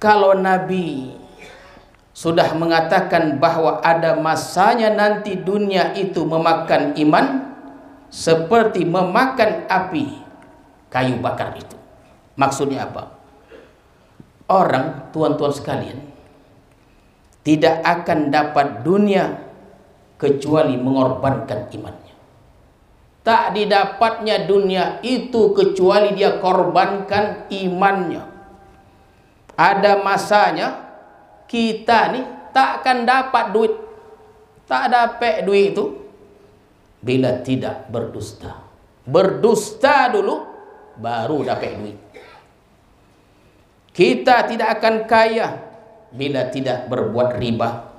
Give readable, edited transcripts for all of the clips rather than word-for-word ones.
Kalau Nabi sudah mengatakan bahwa ada masanya nanti dunia itu memakan iman seperti memakan api kayu bakar itu. Maksudnya apa? Orang, tuan-tuan sekalian, tidak akan dapat dunia kecuali mengorbankan imannya. Tak didapatnya dunia itu kecuali dia korbankan imannya. Ada masanya kita nih tak akan dapat duit, tak dapat duit itu bila tidak berdusta. Berdusta dulu baru dapat duit. Kita tidak akan kaya bila tidak berbuat riba.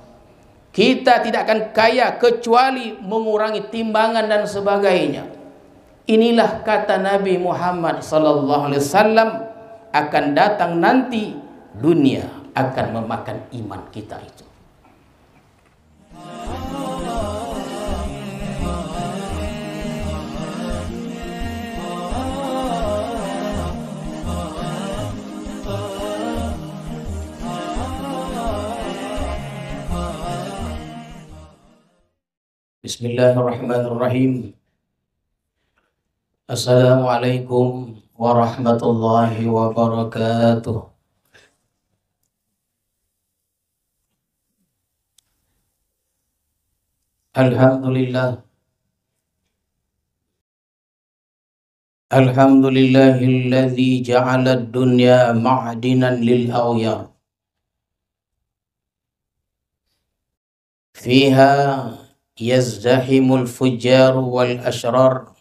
Kita tidak akan kaya kecuali mengurangi timbangan dan sebagainya. Inilah kata Nabi Muhammad sallallahu alaihi wasallam, akan datang nanti dunia akan memakan iman kita itu. Bismillahirrahmanirrahim. Assalamualaikum warahmatullahi wabarakatuh. Alhamdulillah. Alhamdulillahilladzi ja'ala ad-dunya ma'dinan lil awiyar. Fiha yazdahimul fujjar wal ashrar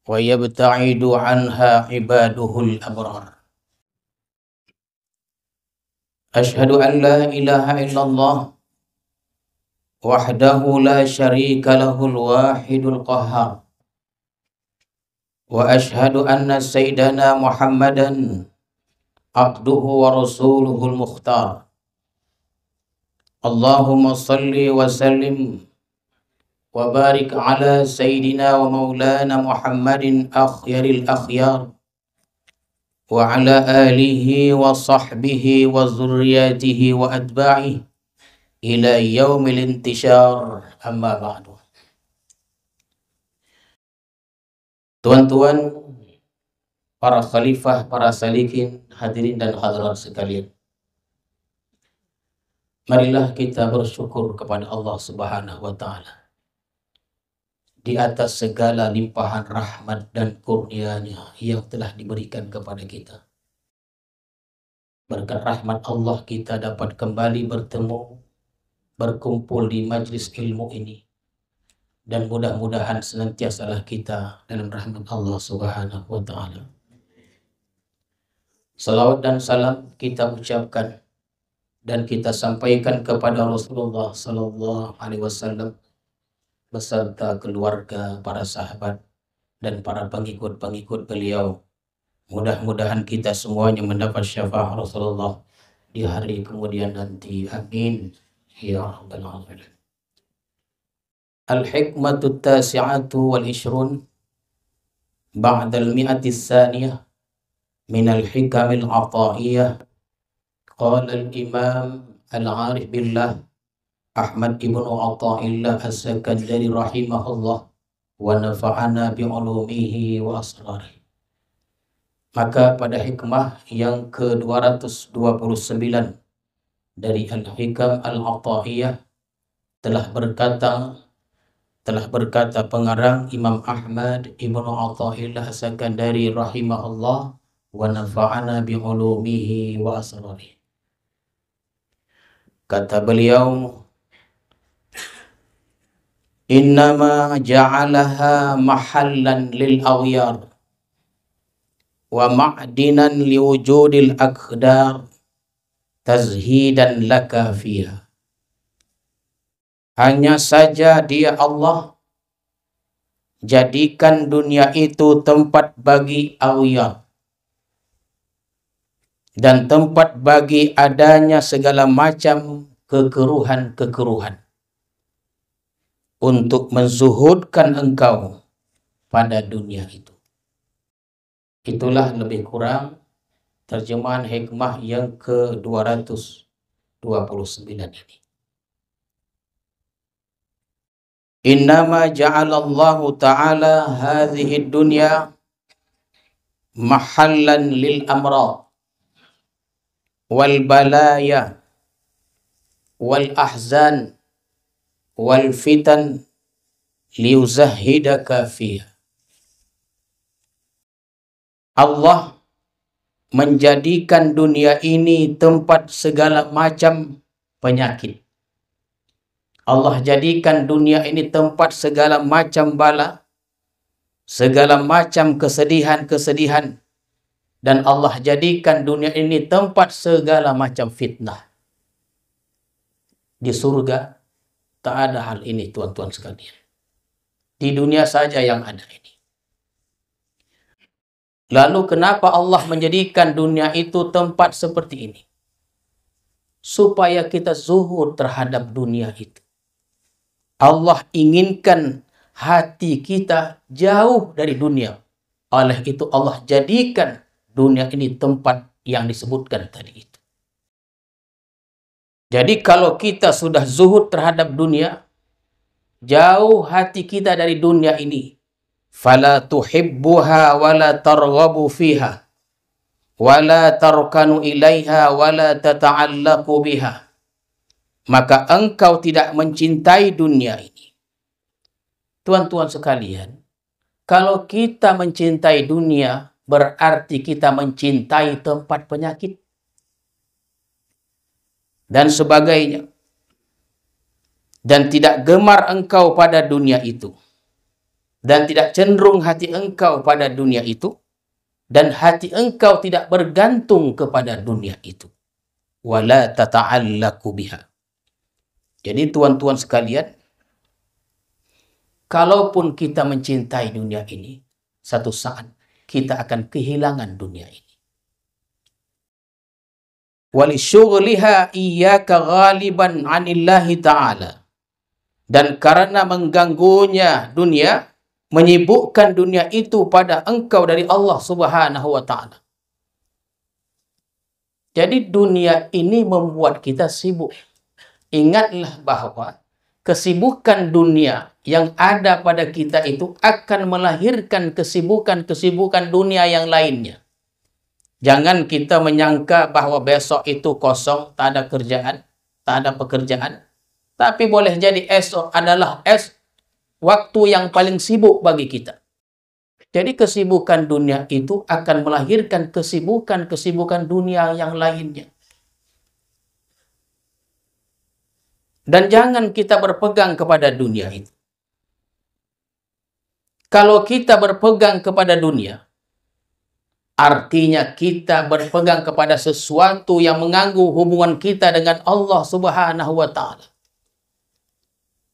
wa yabta'idu anha ibaduhul abrar. Ashhadu an la ilaha illallah wahdahu la syarika lahul wahidul qahhar. Wa ashhadu anna sayyidana Muhammadan abduhu wa rasuluhul mukhtar. Allahumma salli wa sallim wa barik ala sayyidina wa maulana Muhammadin akhyaril akhyar wa ala alihi wa sahbihi wa zurriyatihi wa atba'ihi ila yaumil intishar, amma ba'du. Tuan-tuan, para khalifah, para salikin, hadirin dan hadirat sekalian, marilah kita bersyukur kepada Allah Subhanahu wa Ta'ala di atas segala limpahan rahmat dan kurnia-Nya yang telah diberikan kepada kita. Berkat rahmat Allah kita dapat kembali bertemu, berkumpul di majlis ilmu ini, dan mudah-mudahan senantiasalah kita dalam rahmat Allah Subhanahu wa Ta'ala. Salawat dan salam kita ucapkan dan kita sampaikan kepada Rasulullah sallallahu alaihi wasallam beserta keluarga, para sahabat dan para pengikut-pengikut beliau. Mudah-mudahan kita semuanya mendapat syafaat Rasulullah di hari kemudian nanti. Amin ya rabbal alamin. Al-hikmatu tasi'atu wal ishrun ba'dal mi'ati tsaniyah min al-hikamil ata'iyah. Qala al-imam al-arif billah Ahmad ibnu Athaillah as-Sakandari rahimahullah wa nafa'ana bi'ulumihi wa asrarihi. Maka pada hikmah yang ke-229 dari Al-Hikam Al-Athaiyah telah berkata pengarang Imam Ahmad ibnu Athaillah as-Sakandari rahimahullah wa nafa'ana bi'ulumihi wa asrarihi. Kata beliau, innama ja'alaha mahallan lil aghyar wa ma'dinan liwujudil aqdar tazhidan laka fiha. Hanya saja Dia Allah jadikan dunia itu tempat bagi aghyar dan tempat bagi adanya segala macam kekeruhan-kekeruhan untuk menzuhudkan engkau pada dunia itu. Itulah lebih kurang terjemahan hikmah yang ke-229 ini. Innama ja'alallahu ta'ala hadhihi dunya mahallan lil amrad wal balaya wal ahzan wal fitan liyuzahhidaka fiha. Allah menjadikan dunia ini tempat segala macam penyakit. Allah jadikan dunia ini tempat segala macam bala, segala macam kesedihan-kesedihan. Dan Allah jadikan dunia ini tempat segala macam fitnah. Di surga tak ada hal ini, tuan-tuan sekalian. Di dunia saja yang ada ini. Lalu kenapa Allah menjadikan dunia itu tempat seperti ini? Supaya kita zuhud terhadap dunia itu. Allah inginkan hati kita jauh dari dunia. Oleh itu Allah jadikan dunia ini tempat yang disebutkan tadi itu. Jadi kalau kita sudah zuhud terhadap dunia, jauh hati kita dari dunia ini, fala tuhibbuha wala targhabu fiha wala tarkanu ilaiha wala tata'allaqu biha, maka engkau tidak mencintai dunia ini. Tuan-tuan sekalian, kalau kita mencintai dunia, berarti kita mencintai tempat penyakit dan sebagainya. Dan tidak gemar engkau pada dunia itu. Dan tidak cenderung hati engkau pada dunia itu. Dan hati engkau tidak bergantung kepada dunia itu. Wala tata'allaqu biha. Jadi tuan-tuan sekalian, kalaupun kita mencintai dunia ini, satu saat kita akan kehilangan dunia ini. Walisyughliha iyyaka ghaliban 'anillahi ta'ala. Dan karena mengganggunya dunia, menyibukkan dunia itu pada engkau dari Allah Subhanahu wa ta'ala. Jadi dunia ini membuat kita sibuk. Ingatlah bahwa kesibukan dunia yang ada pada kita itu akan melahirkan kesibukan-kesibukan dunia yang lainnya. Jangan kita menyangka bahwa besok itu kosong, tak ada kerjaan, tak ada pekerjaan. Tapi boleh jadi esok adalah waktu yang paling sibuk bagi kita. Jadi kesibukan dunia itu akan melahirkan kesibukan-kesibukan dunia yang lainnya. Dan jangan kita berpegang kepada dunia itu. Kalau kita berpegang kepada dunia, artinya kita berpegang kepada sesuatu yang mengganggu hubungan kita dengan Allah Subhanahu wa ta'ala.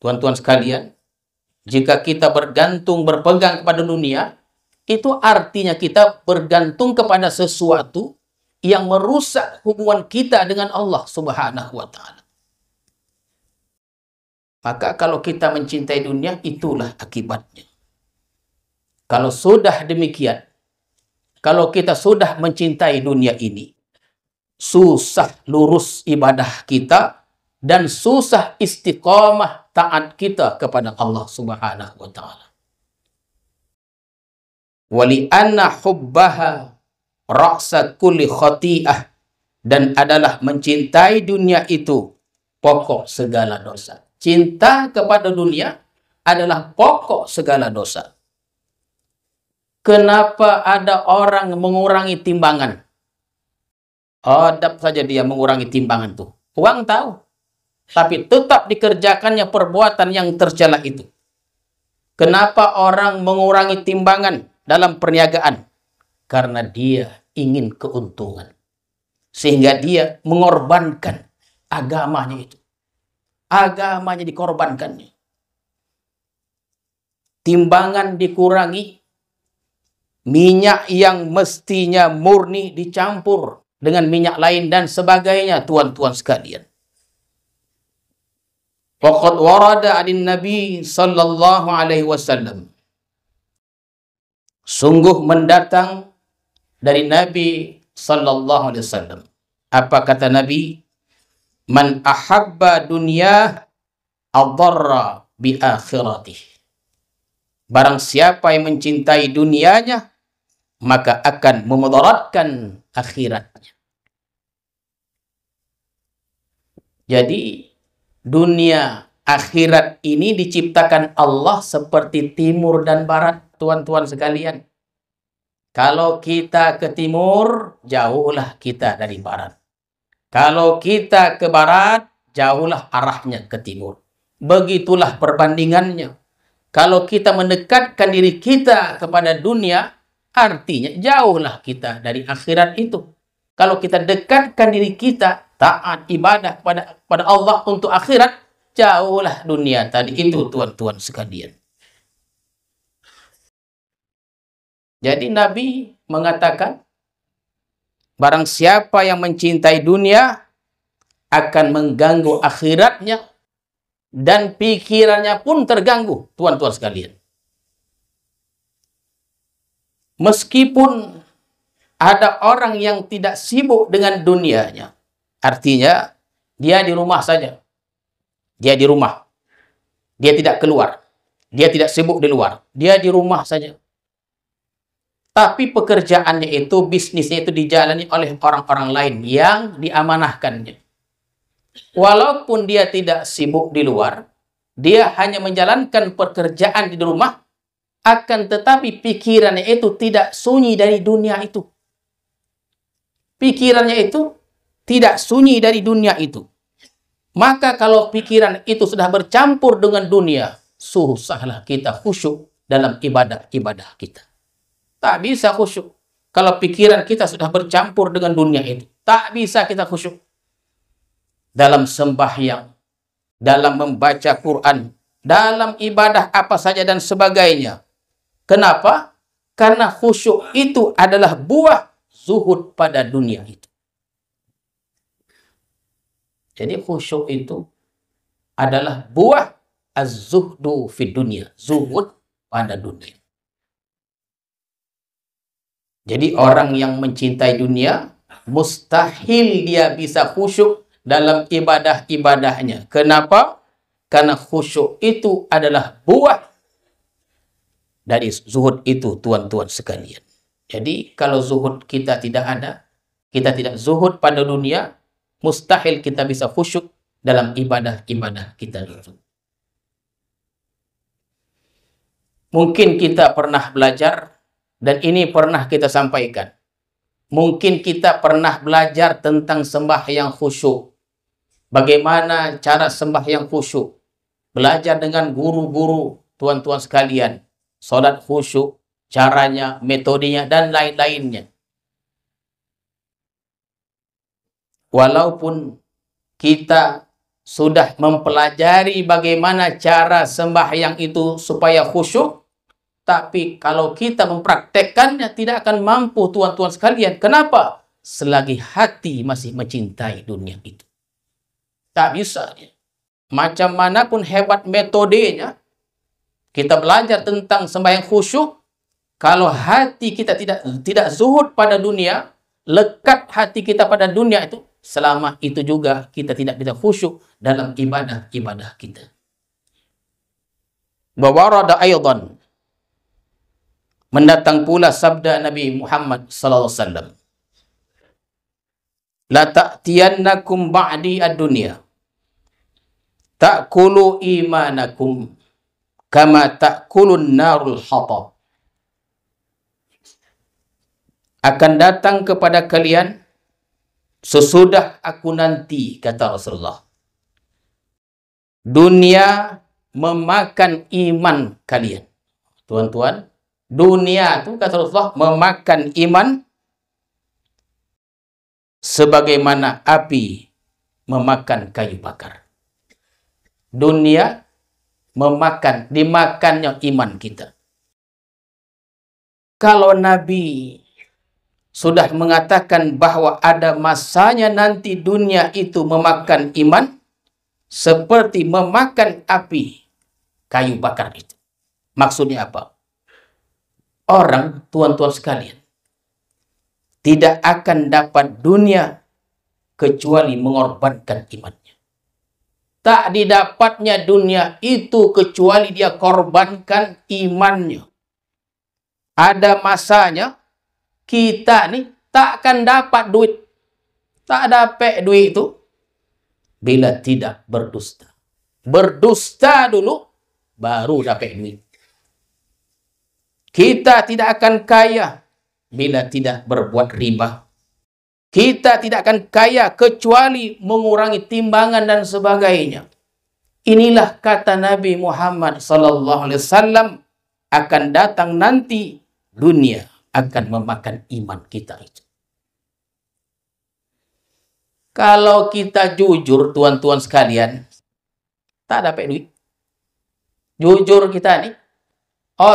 Tuan-tuan sekalian, jika kita berpegang kepada dunia, itu artinya kita bergantung kepada sesuatu yang merusak hubungan kita dengan Allah Subhanahu wa ta'ala. Maka kalau kita mencintai dunia, itulah akibatnya. Kalau sudah demikian, kalau kita sudah mencintai dunia ini, susah lurus ibadah kita dan susah istiqamah taat kita kepada Allah Subhanahu wa ta'ala. Wali anna hubbaha ra'sa kulli khati'ah, dan adalah mencintai dunia itu pokok segala dosa. Cinta kepada dunia adalah pokok segala dosa. Kenapa ada orang mengurangi timbangan? Adab saja dia mengurangi timbangan tuh. Uang tahu. Tapi tetap dikerjakannya perbuatan yang tercela itu. Kenapa orang mengurangi timbangan dalam perniagaan? Karena dia ingin keuntungan. Sehingga dia mengorbankan agamanya itu. Agamanya dikorbankannya. Timbangan dikurangi. Minyak yang mestinya murni dicampur dengan minyak lain dan sebagainya, tuan-tuan sekalian. Waqad warada 'anil Nabi sallallahu alaihi wasallam. Sungguh mendatang dari Nabi sallallahu alaihi wasallam. Apa kata Nabi? Man ahabba dunya adarra bi akhiratih. Barang siapa yang mencintai dunianya, maka akan memudaratkan akhiratnya. Jadi dunia akhirat ini diciptakan Allah seperti timur dan barat, tuan-tuan sekalian. Kalau kita ke timur, jauhlah kita dari barat. Kalau kita ke barat, jauhlah arahnya ke timur. Begitulah perbandingannya. Kalau kita mendekatkan diri kita kepada dunia, artinya jauhlah kita dari akhirat itu. Kalau kita dekatkan diri kita, taat ibadah pada Allah untuk akhirat, jauhlah dunia tadi itu, tuan-tuan sekalian. Jadi Nabi mengatakan, barang siapa yang mencintai dunia akan mengganggu akhiratnya dan pikirannya pun terganggu, tuan-tuan sekalian. Meskipun ada orang yang tidak sibuk dengan dunianya, artinya dia di rumah saja. Dia di rumah. Dia tidak keluar. Dia tidak sibuk di luar. Dia di rumah saja. Tapi pekerjaannya itu, bisnisnya itu dijalani oleh orang-orang lain yang diamanahkannya. Walaupun dia tidak sibuk di luar, dia hanya menjalankan pekerjaan di rumah, akan tetapi pikirannya itu tidak sunyi dari dunia itu. Pikirannya itu tidak sunyi dari dunia itu. Maka kalau pikiran itu sudah bercampur dengan dunia, susahlah kita khusyuk dalam ibadah-ibadah kita. Tak bisa khusyuk. Kalau pikiran kita sudah bercampur dengan dunia itu, tak bisa kita khusyuk. Dalam sembahyang, dalam membaca Quran, dalam ibadah apa saja dan sebagainya. Kenapa? Karena khusyuk itu adalah buah zuhud pada dunia itu. Jadi khusyuk itu adalah buah az-zuhdu fi dunia, zuhud pada dunia. Jadi orang yang mencintai dunia, mustahil dia bisa khusyuk dalam ibadah-ibadahnya. Kenapa? Karena khusyuk itu adalah buah dari zuhud itu, tuan-tuan sekalian. Jadi kalau zuhud kita tidak ada, kita tidak zuhud pada dunia, mustahil kita bisa khusyuk dalam ibadah-ibadah kita itu. Mungkin kita pernah belajar, dan ini pernah kita sampaikan. Mungkin kita pernah belajar tentang sembahyang khusyuk. Bagaimana cara sembahyang khusyuk. Belajar dengan guru-guru, tuan-tuan sekalian. Salat khusyuk, caranya, metodenya, dan lain-lainnya. Walaupun kita sudah mempelajari bagaimana cara sembahyang itu supaya khusyuk, tapi kalau kita mempraktekkannya tidak akan mampu, tuan-tuan sekalian. Kenapa? Selagi hati masih mencintai dunia itu. Tak bisa. Macam manapun hebat metodenya, kita belajar tentang sembahyang khusyuk, kalau hati kita tidak zuhud pada dunia, lekat hati kita pada dunia itu, selama itu juga kita tidak bisa khusyuk dalam ibadah-ibadah kita. Bawarada aydan, mendatang pula sabda Nabi Muhammad sallallahu alaihi wasallam. La ta'tiyannakum ba'di ad-dunya ta'kulu imanakum kama ta'kulun narul hatab. Akan datang kepada kalian sesudah aku nanti, kata Rasulullah, dunia memakan iman kalian. Tuan-tuan, dunia itu, kata Rasulullah, memakan iman sebagaimana api memakan kayu bakar. Dunia dimakannya iman kita. Kalau Nabi sudah mengatakan bahwa ada masanya nanti dunia itu memakan iman seperti memakan api kayu bakar itu. Maksudnya apa? Orang, tuan-tuan sekalian, tidak akan dapat dunia kecuali mengorbankan imannya. Tak didapatnya dunia itu kecuali dia korbankan imannya. Ada masanya kita nih tak akan dapat duit. Tak dapat duit itu bila tidak berdusta. Berdusta dulu, baru dapat duit. Kita tidak akan kaya bila tidak berbuat riba. Kita tidak akan kaya kecuali mengurangi timbangan dan sebagainya. Inilah kata Nabi Muhammad SAW, akan datang nanti dunia akan memakan iman kita itu. Kalau kita jujur, tuan-tuan sekalian, tak dapat duit. Jujur kita nih,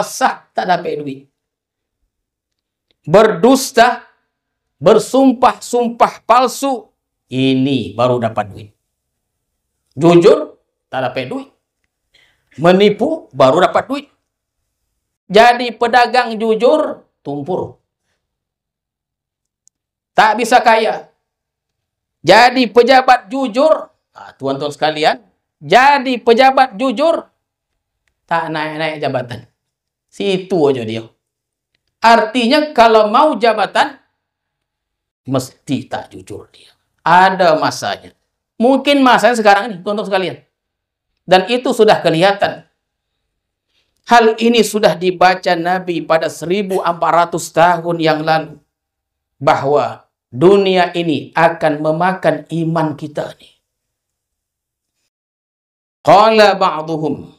sah tak dapat duit. Berdusta, bersumpah-sumpah palsu, ini baru dapat duit. Jujur, tak dapat duit. Menipu, baru dapat duit. Jadi pedagang jujur, tumpur. Tak bisa kaya. Jadi pejabat jujur, tuan-tuan sekalian, jadi pejabat jujur, tak naik-naik jabatan. Situ aja dia. Artinya kalau mau jabatan, mesti tak jujur dia. Ada masanya. Mungkin masanya sekarang ini, tuan-tuan sekalian. Dan itu sudah kelihatan. Hal ini sudah dibaca Nabi pada 1400 tahun yang lalu. Bahwa dunia ini akan memakan iman kita nih. Qala ba'duhum.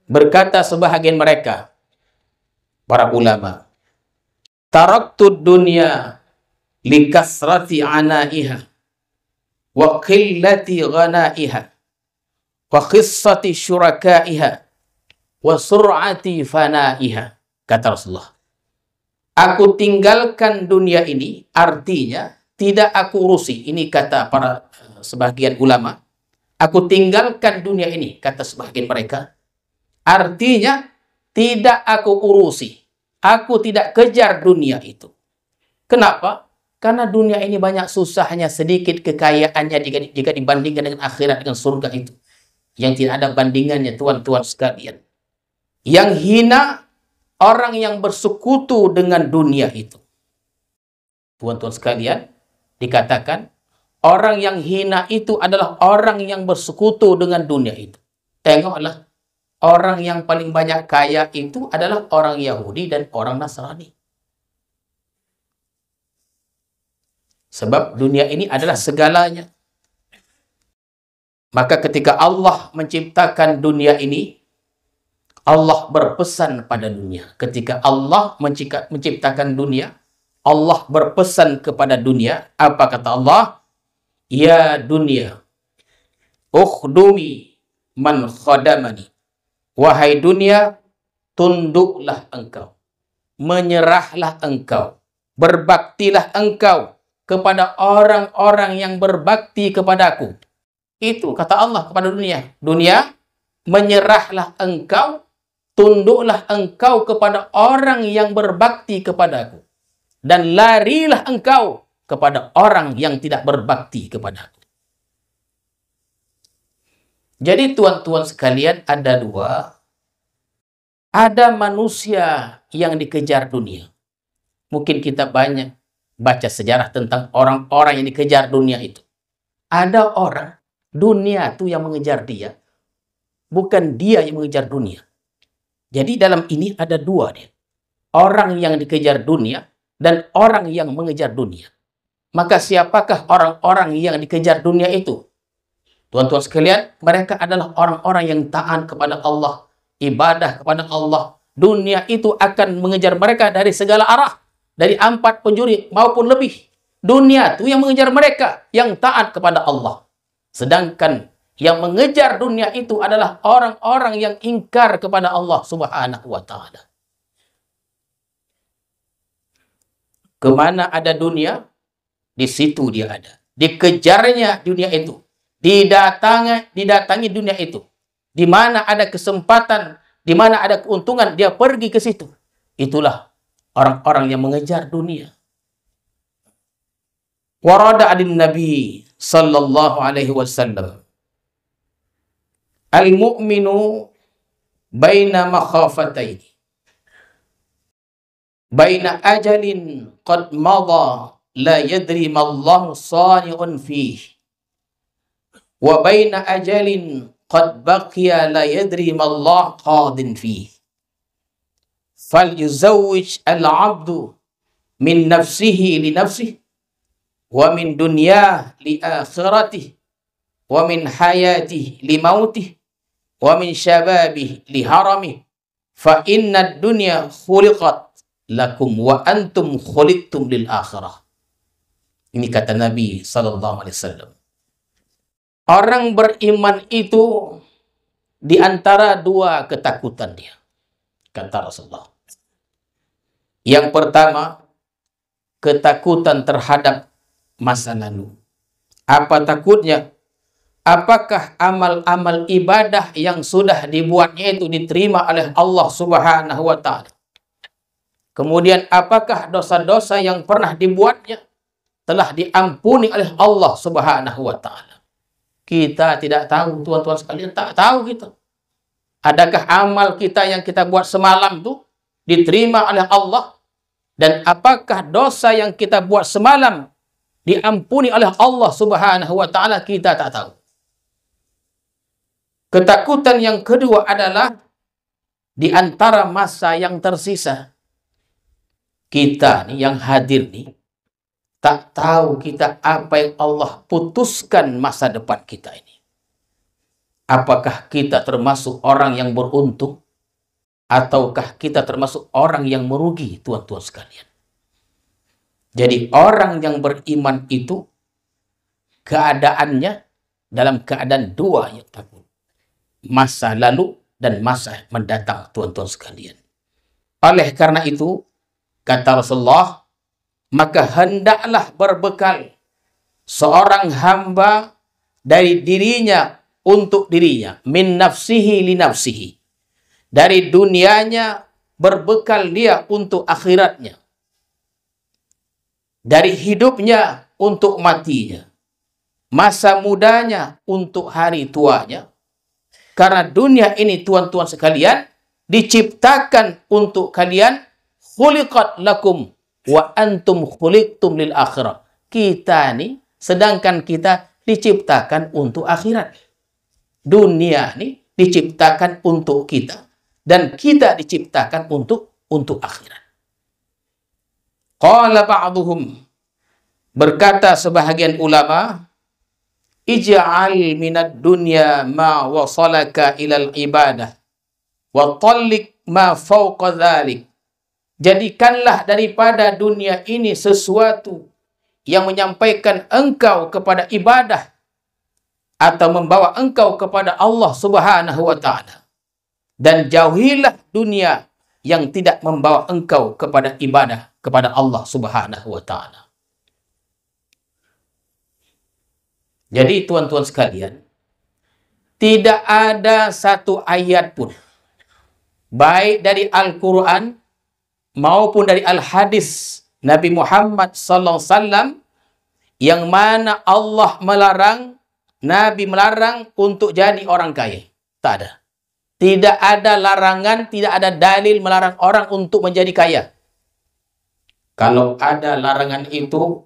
Berkata sebahagian mereka, para ulama, taraktud dunya likasrati anaiha wa qillati ghanaiha wa khissati syurakaiha wa sur'ati fanaiha. Kata Rasulullah, aku tinggalkan dunia ini, artinya tidak aku urusi. Ini kata para sebagian ulama. Aku tinggalkan dunia ini, kata sebagian mereka. Artinya tidak aku urusi. Aku tidak kejar dunia itu. Kenapa? Karena dunia ini banyak susahnya, sedikit kekayaannya jika dibandingkan dengan akhirat, dengan surga itu. Yang tidak ada bandingannya, tuan-tuan sekalian. Yang hina orang yang bersekutu dengan dunia itu. Tuan-tuan sekalian, dikatakan orang yang hina itu adalah orang yang bersekutu dengan dunia itu. Tengoklah, orang yang paling banyak kaya itu adalah orang Yahudi dan orang Nasrani. Sebab dunia ini adalah segalanya. Maka ketika Allah menciptakan dunia ini, Allah berpesan pada dunia. Ketika Allah menciptakan dunia, Allah berpesan kepada dunia. Apa kata Allah? Ya dunia, ukhdumi man khadamani. Wahai dunia, tunduklah engkau, menyerahlah engkau, berbaktilah engkau kepada orang-orang yang berbakti kepadaku. Itu kata Allah kepada dunia. Dunia, menyerahlah engkau, tunduklah engkau kepada orang yang berbakti kepadaku. Dan larilah engkau kepada orang yang tidak berbakti kepadaku. Jadi tuan-tuan sekalian, ada dua. Ada manusia yang dikejar dunia. Mungkin kita banyak baca sejarah tentang orang-orang yang dikejar dunia itu. Ada orang, dunia itu yang mengejar dia. Bukan dia yang mengejar dunia. Jadi dalam ini ada dua dia. Orang yang dikejar dunia dan orang yang mengejar dunia. Maka siapakah orang-orang yang dikejar dunia itu? Tuan-tuan sekalian, mereka adalah orang-orang yang taat kepada Allah, ibadah kepada Allah. Dunia itu akan mengejar mereka dari segala arah, dari 4 penjuru maupun lebih. Dunia itu yang mengejar mereka yang taat kepada Allah. Sedangkan yang mengejar dunia itu adalah orang-orang yang ingkar kepada Allah Subhanahu wa ta'ala. Kemana ada dunia, di situ dia ada. Dikejarnya dunia itu. Didatangi dunia itu. Di mana ada kesempatan, di mana ada keuntungan, dia pergi ke situ. Itulah orang-orang yang mengejar dunia. Warada adin Nabi sallallahu alaihi wasallam, al-mu'minu baina makhafataini, baina ajalin qad madha la yadri ma Allah sani'un fihi, wa baina ajalin qad baqiya la yadri ma Allah qadin fihi. Fal yuzawwij al-'abdu min nafsihi li nafsihi, wa min dunya li akhiratihi, wa min hayatihi li mautihi, wa min syababihi li haramihi, fa inna dunya khuliqat lakum wa antum khuliqtum lil akhirah. Ini kata Nabi sallallahu alaihi wasallam. Orang beriman itu di antara dua ketakutan dia, kata Rasulullah. Yang pertama, ketakutan terhadap masa lalu. Apa takutnya? Apakah amal-amal ibadah yang sudah dibuatnya itu diterima oleh Allah Subhanahu wa Ta'ala? Kemudian apakah dosa-dosa yang pernah dibuatnya telah diampuni oleh Allah Subhanahu wa Ta'ala? Kita tidak tahu, tuan-tuan sekalian, tak tahu kita. Adakah amal kita yang kita buat semalam itu diterima oleh Allah? Dan apakah dosa yang kita buat semalam diampuni oleh Allah Subhanahu wa Ta'ala? Kita tak tahu. Ketakutan yang kedua adalah di antara masa yang tersisa. Kita nih yang hadir nih tak tahu kita apa yang Allah putuskan masa depan kita ini. Apakah kita termasuk orang yang beruntung ataukah kita termasuk orang yang merugi, tuan-tuan sekalian. Jadi orang yang beriman itu keadaannya dalam keadaan dua yang takut. Masa lalu dan masa mendatang, tuan-tuan sekalian. Oleh karena itu, kata Rasulullah, maka hendaklah berbekal seorang hamba dari dirinya untuk dirinya, min nafsihi li nafsihi. Dari dunianya berbekal dia untuk akhiratnya. Dari hidupnya untuk matinya. Masa mudanya untuk hari tuanya. Karena dunia ini, tuan-tuan sekalian, diciptakan untuk kalian, khuliqat lakum wa antum khuliqtum lil akhirah. Kita nih, sedangkan kita diciptakan untuk akhirat. Dunia nih diciptakan untuk kita. Dan kita diciptakan untuk akhirat. Qala ba'duhum, berkata sebahagian ulama, ij'al minad dunya ma wasalaka ilal ibadah wa tallik ma fawqa dhalik. Jadikanlah daripada dunia ini sesuatu yang menyampaikan engkau kepada ibadah atau membawa engkau kepada Allah Subhanahu wa Ta'ala. Dan jauhilah dunia yang tidak membawa engkau kepada ibadah kepada Allah Subhanahu wa Ta'ala. Jadi tuan-tuan sekalian, tidak ada satu ayat pun, baik dari Al-Quran maupun dari Al-Hadis Nabi Muhammad SAW, yang mana Allah melarang, Nabi melarang untuk jadi orang kaya. Tak ada. Tidak ada larangan, tidak ada dalil melarang orang untuk menjadi kaya. Kalau ada larangan itu,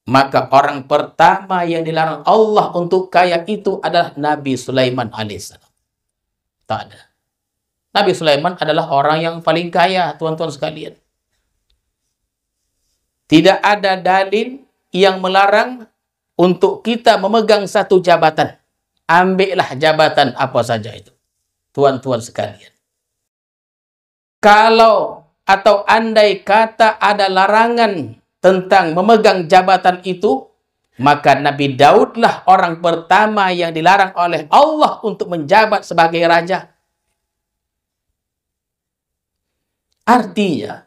maka orang pertama yang dilarang Allah untuk kaya itu adalah Nabi Sulaiman alaihissalam. Tak ada. Nabi Sulaiman adalah orang yang paling kaya, tuan-tuan sekalian. Tidak ada dalil yang melarang untuk kita memegang satu jabatan. Ambillah jabatan apa saja itu, tuan-tuan sekalian. Kalau atau andai kata ada larangan tentang memegang jabatan itu, maka Nabi Daudlah orang pertama yang dilarang oleh Allah untuk menjabat sebagai raja. Artinya,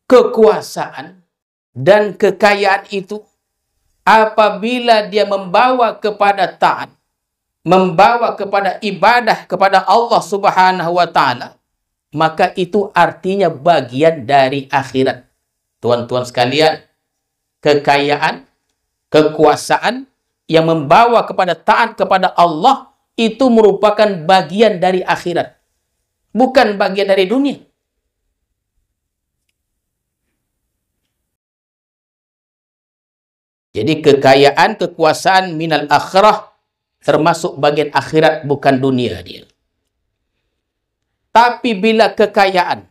kekuasaan dan kekayaan itu apabila dia membawa kepada taat, membawa kepada ibadah kepada Allah Subhanahu wa Ta'ala, maka itu artinya bagian dari akhirat. Tuan-tuan sekalian, kekayaan, kekuasaan yang membawa kepada taat kepada Allah itu merupakan bagian dari akhirat, bukan bagian dari dunia. Jadi kekayaan, kekuasaan minal akhirah termasuk bagian akhirat, bukan dunia dia. Tapi bila kekayaan,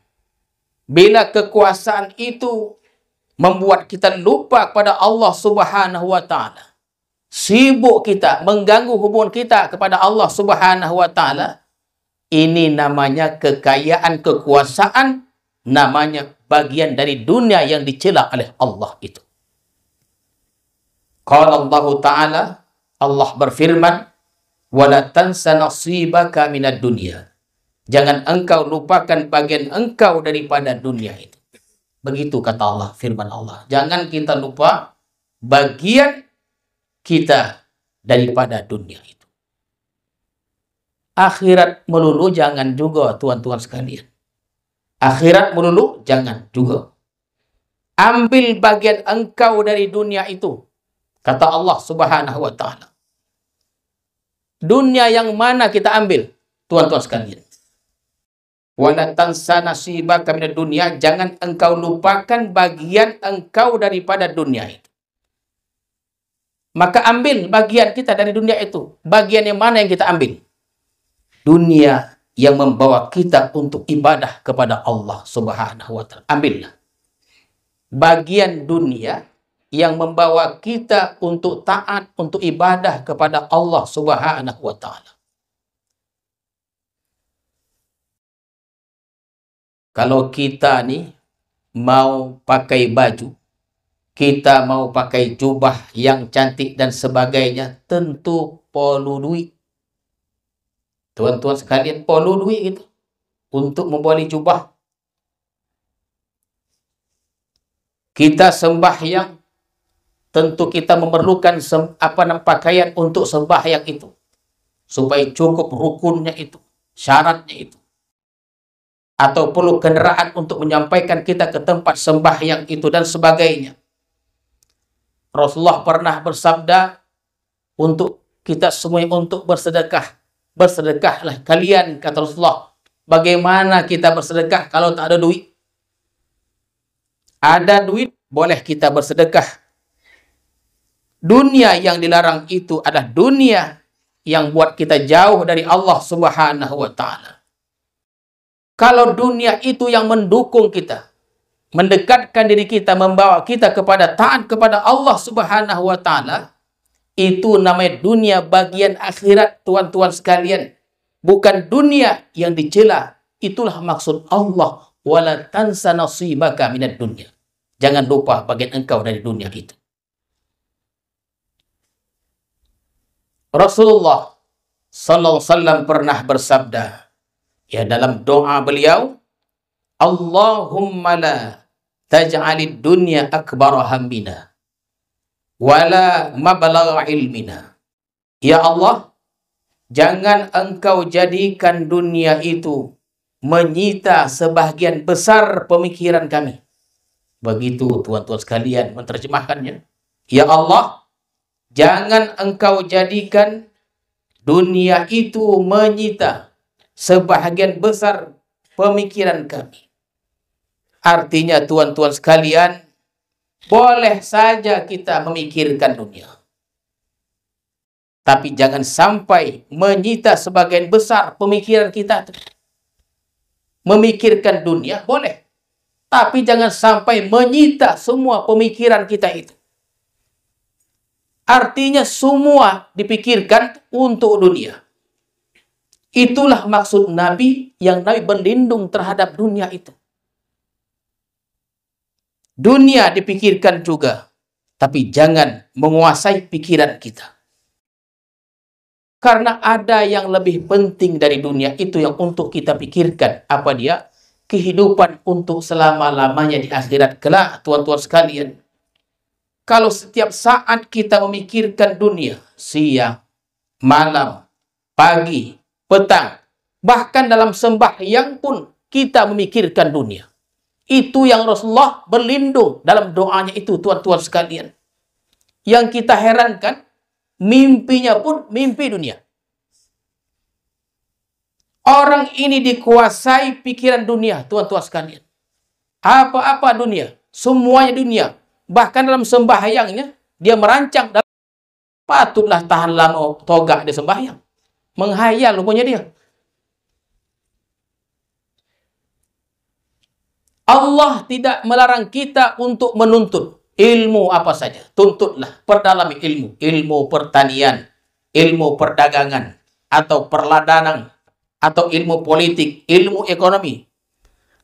bila kekuasaan itu membuat kita lupa kepada Allah Subhanahu wa Ta'ala, sibuk kita, mengganggu hubungan kita kepada Allah Subhanahu wa Ta'ala, ini namanya kekayaan, kekuasaan, namanya bagian dari dunia yang dicela oleh Allah itu. Qala Allah Ta'ala, Allah berfirman, wala tansa nasibaka minad dunya. Jangan engkau lupakan bagian engkau daripada dunia itu. Begitu kata Allah, firman Allah. Jangan kita lupa bagian kita daripada dunia itu. Akhirat melulu jangan juga, tuan-tuan sekalian. Akhirat melulu jangan juga. Ambil bagian engkau dari dunia itu. Kata Allah Subhanahu wa Ta'ala. Dunia yang mana kita ambil, tuan-tuan sekalian? Wala tansa nasibaka minad dunya, jangan engkau lupakan bagian engkau daripada dunia itu. Maka ambil bagian kita dari dunia itu. Bagian yang mana yang kita ambil? Dunia yang membawa kita untuk ibadah kepada Allah Subhanahu wa Ta'ala. Ambillah. Bagian dunia yang membawa kita untuk taat, untuk ibadah kepada Allah Subhanahu wa Ta'ala. Kalau kita nih mau pakai baju, kita mau pakai jubah yang cantik dan sebagainya, tentu perlu duit. Tuan-tuan sekalian, perlu duit itu untuk membeli jubah. Kita sembahyang, tentu kita memerlukan pakaian untuk sembahyang itu, supaya cukup rukunnya itu, syaratnya itu. Atau perlu kendaraan untuk menyampaikan kita ke tempat sembahyang itu dan sebagainya. Rasulullah pernah bersabda untuk kita semua untuk bersedekah. Bersedekahlah kalian, kata Rasulullah. Bagaimana kita bersedekah kalau tak ada duit? Ada duit, boleh kita bersedekah. Dunia yang dilarang itu adalah dunia yang buat kita jauh dari Allah Subhanahu wa Ta'ala. Kalau dunia itu yang mendukung kita, mendekatkan diri kita, membawa kita kepada taat kepada Allah Subhanahu wa Ta'ala, itu namanya dunia bagian akhirat, tuan-tuan sekalian. Bukan dunia yang dicela. Itulah maksud Allah, wala tansa nasibaka minad dunya. Jangan lupa bagian engkau dari dunia itu. Rasulullah sallallahu alaihi wasallam pernah bersabda, ya, dalam doa beliau, Allahumma la taj'alid dunya akbara hammina wala mabalagha ilmina. Ya Allah, jangan engkau jadikan dunia itu menyita sebahagian besar pemikiran kami. Begitu tuan-tuan sekalian menerjemahkannya. Ya Allah, jangan engkau jadikan dunia itu menyita sebahagian besar pemikiran kami. Artinya tuan-tuan sekalian, boleh saja kita memikirkan dunia. Tapi jangan sampai menyita sebagian besar pemikiran kita. Memikirkan dunia boleh. Tapi jangan sampai menyita semua pemikiran kita itu. Artinya semua dipikirkan untuk dunia. Itulah maksud Nabi, yang Nabi berlindung terhadap dunia itu. Dunia dipikirkan juga, tapi jangan menguasai pikiran kita. Karena ada yang lebih penting dari dunia itu yang untuk kita pikirkan. Apa dia? Kehidupan untuk selama-lamanya di akhirat kelak, tuan-tuan sekalian. Kalau setiap saat kita memikirkan dunia, siang, malam, pagi, petang, bahkan dalam sembahyang pun kita memikirkan dunia. Itu yang Rasulullah berlindung dalam doanya itu, tuan-tuan sekalian. Yang kita herankan, mimpinya pun mimpi dunia. Orang ini dikuasai pikiran dunia, tuan-tuan sekalian. Apa-apa dunia, semuanya dunia. Bahkan dalam sembahyangnya, dia merancang, patutlah tahan lama toga dia sembahyang. Menghayal rupanya dia. Allah tidak melarang kita untuk menuntut ilmu apa saja. Tuntutlah, perdalami ilmu. Ilmu pertanian, ilmu perdagangan, atau perladanan, atau ilmu politik, ilmu ekonomi.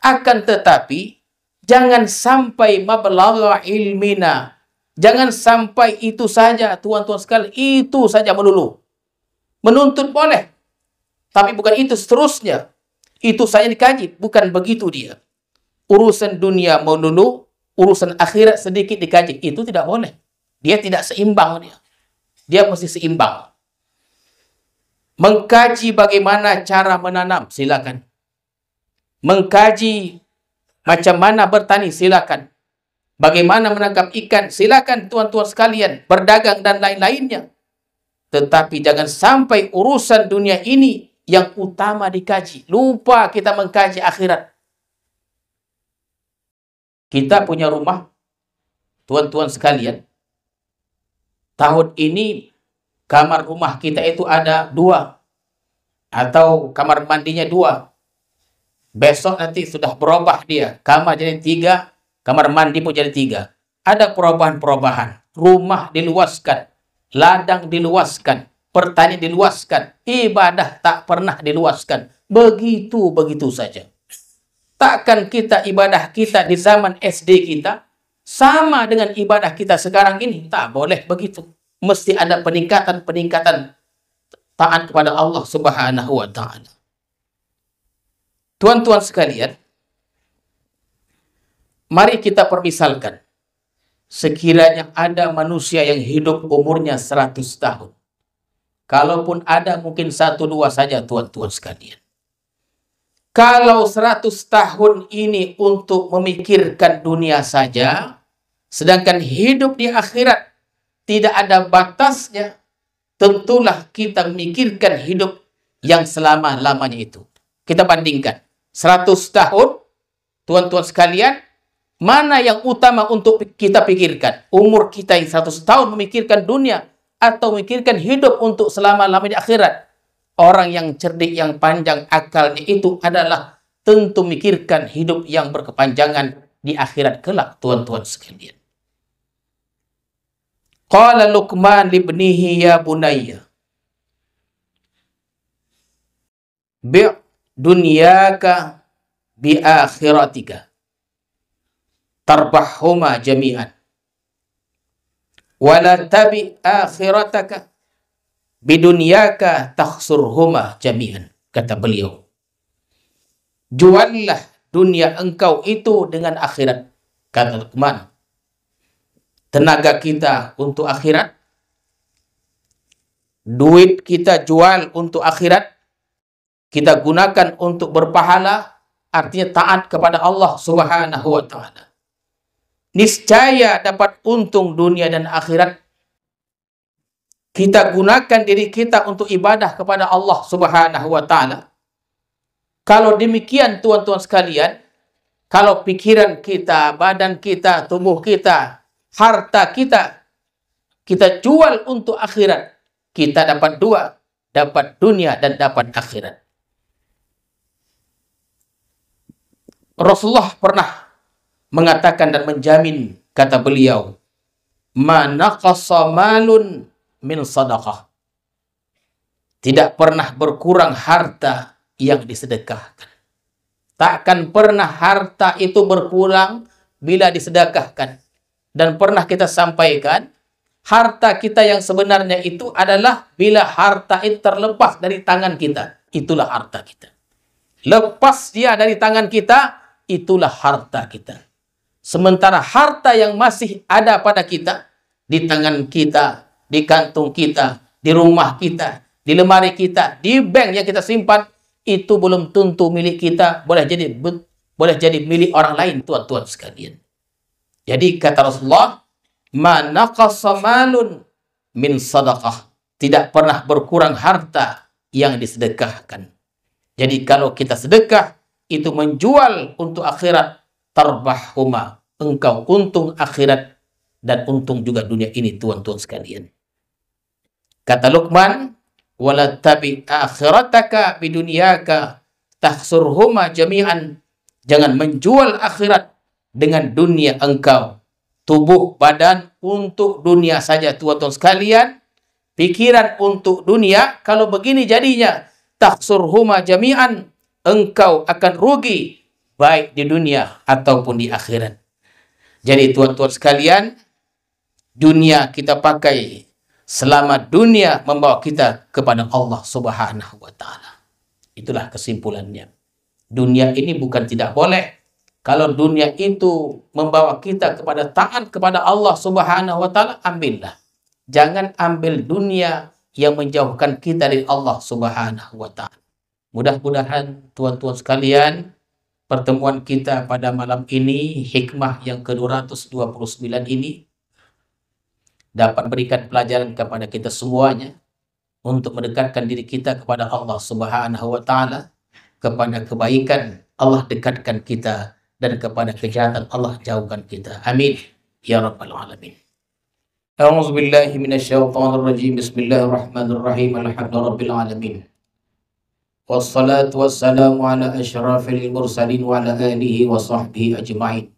Akan tetapi, jangan sampai mablagha ilmina. Jangan sampai itu saja, tuan-tuan sekalian. Itu saja melulu. Menuntut boleh. Tapi bukan itu seterusnya. Itu saja dikaji. Bukan begitu dia. Urusan dunia melulu, urusan akhirat sedikit dikaji. Itu tidak boleh. Dia tidak seimbang dia. Dia mesti seimbang. Mengkaji bagaimana cara menanam, silakan. Mengkaji macam mana bertani, silakan. Bagaimana menangkap ikan, silakan tuan-tuan sekalian. Berdagang dan lain-lainnya. Tetapi jangan sampai urusan dunia ini yang utama dikaji. Lupa kita mengkaji akhirat. Kita punya rumah, tuan-tuan sekalian. Tahun ini kamar rumah kita itu ada 2. Atau kamar mandinya 2. Besok nanti sudah berubah dia. Kamar jadi 3, kamar mandi pun jadi 3. Ada perubahan-perubahan. Rumah diluaskan, ladang diluaskan, pertanian diluaskan, ibadah tak pernah diluaskan. Begitu-begitu saja. Takkan kita ibadah kita di zaman SD kita sama dengan ibadah kita sekarang ini? Tak boleh begitu. Mesti ada peningkatan-peningkatan taat kepada Allah Subhanahu wa Ta'ala. Tuan-tuan sekalian, mari kita permisalkan. Sekiranya ada manusia yang hidup umurnya 100 tahun. Kalaupun ada mungkin 1-2 saja, tuan-tuan sekalian. Kalau 100 tahun ini untuk memikirkan dunia saja, sedangkan hidup di akhirat tidak ada batasnya, tentulah kita memikirkan hidup yang selama-lamanya itu. Kita bandingkan. 100 tahun, tuan-tuan sekalian, mana yang utama untuk kita pikirkan? Umur kita yang 100 tahun memikirkan dunia, atau memikirkan hidup untuk selama-lamanya di akhirat? Orang yang cerdik, yang panjang akalnya itu adalah tentu memikirkan hidup yang berkepanjangan di akhirat kelak, tuan-tuan sekalian. Qala Luqman libnihi ya bunayya bi' dunyaka bi akhiratika tarbahhuma jami'an wala tabi akhirataka bidunyaka takhsurhuma jami'an. Kata beliau, juallah dunia engkau itu dengan akhirat. Kata Luqman, tenaga kita untuk akhirat, duit kita jual untuk akhirat, kita gunakan untuk berpahala, artinya taat kepada Allah Subhanahu wa Ta'ala. Niscaya dapat untung dunia dan akhirat. Kita gunakan diri kita untuk ibadah kepada Allah Subhanahu wa Ta'ala. Kalau demikian, tuan-tuan sekalian, kalau pikiran kita, badan kita, tubuh kita, harta kita, kita jual untuk akhirat, kita dapat 2, dapat dunia dan dapat akhirat. Rasulullah pernah mengatakan dan menjamin, kata beliau, ma naqasa malun min sadaqah. Tidak pernah berkurang harta yang disedekahkan. Takkan pernah harta itu berkurang bila disedekahkan. Dan pernah kita sampaikan, harta kita yang sebenarnya itu adalah bila harta itu terlepas dari tangan kita. Itulah harta kita. Lepas dia dari tangan kita, itulah harta kita. Sementara harta yang masih ada pada kita, di tangan kita, di kantung kita, di rumah kita, di lemari kita, di bank yang kita simpan, itu belum tentu milik kita, boleh jadi milik orang lain, tuan-tuan sekalian. Jadi kata Rasulullah, ma naqasa malun min sadaqah, tidak pernah berkurang harta yang disedekahkan. Jadi kalau kita sedekah itu menjual untuk akhirat, tarbahuma, engkau untung akhirat dan untung juga dunia ini, tuan-tuan sekalian. Kata Luqman, wala tabi akhirataka bidunyaka tahsurhuma jami'an, jangan menjual akhirat dengan dunia engkau. Tubuh badan untuk dunia saja, tuan-tuan sekalian, pikiran untuk dunia. Kalau begini jadinya, tahsurhuma jami'an, engkau akan rugi baik di dunia ataupun di akhirat. Jadi tuan-tuan sekalian, dunia kita pakai selama dunia membawa kita kepada Allah Subhanahu wa Ta'ala. Itulah kesimpulannya. Dunia ini bukan tidak boleh. Kalau dunia itu membawa kita kepada taat kepada Allah Subhanahu wa Ta'ala, ambillah. Jangan ambil dunia yang menjauhkan kita dari Allah Subhanahu wa Ta'ala. Mudah-mudahan tuan-tuan sekalian, pertemuan kita pada malam ini, hikmah yang ke-229 ini, dapat berikan pelajaran kepada kita semuanya untuk mendekatkan diri kita kepada Allah Subhanahu wa Ta'ala, kepada kebaikan Allah dekatkan kita, dan kepada kejahatan Allah jauhkan kita. Amin ya rabbal alamin. A'udzu billahi minasyaitonir rajim. Bismillahirrahmanirrahim. Alhamdulillahirabbil alamin. Wassalatu wassalamu ala asyrafil mursalin wa ala alihi wa sahbihi ajma'in.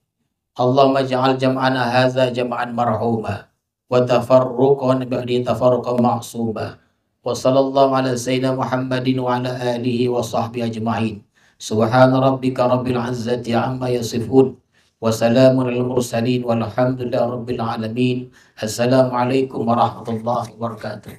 Allahumma ij'al jam'ana hadza jam'an marhuma wa tafarruqan ba'di tafarruqan ma'suma. Wa sallallahu ala sayyidina Muhammadin wa ala alihi wa sahbihi ajma'in. Subhana rabbika rabbil izzati amma yasifun wa salamun alal mursalin walhamdulillahi rabbil alamin. Assalamualaikum warahmatullahi wabarakatuh.